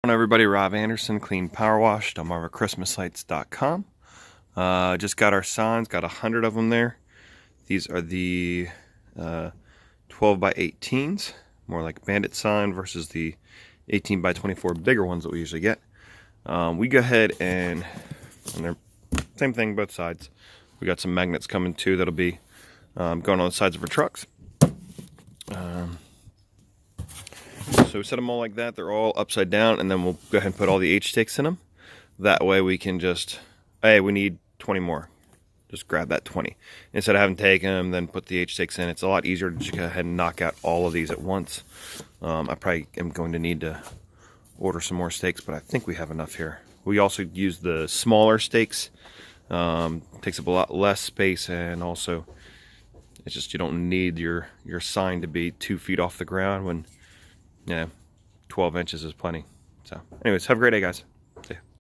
Hello everybody, Rob Anderson, Clean Power Washed on MarvaChristmasLights.com. Just got our signs, got 100 of them there. These are the 12 by 18s, more like bandit sign versus the 18 by 24 bigger ones that we usually get. We go ahead and they're same thing both sides. We got some magnets coming too that'll be going on the sides of our trucks. So we set them all like that. They're all upside down, and then we'll go ahead and put all the H-sticks in them. That way we can just, hey, we need 20 more. Just grab that 20. Instead of having to take them, then put the H-sticks in, it's a lot easier to just go ahead and knock out all of these at once. I probably am going to need to order some more stakes, but I think we have enough here. We also use the smaller stakes. Takes up a lot less space, and also it's just you don't need your sign to be 2 feet off the ground when 12 inches is plenty. So anyways, have a great day, guys. See ya.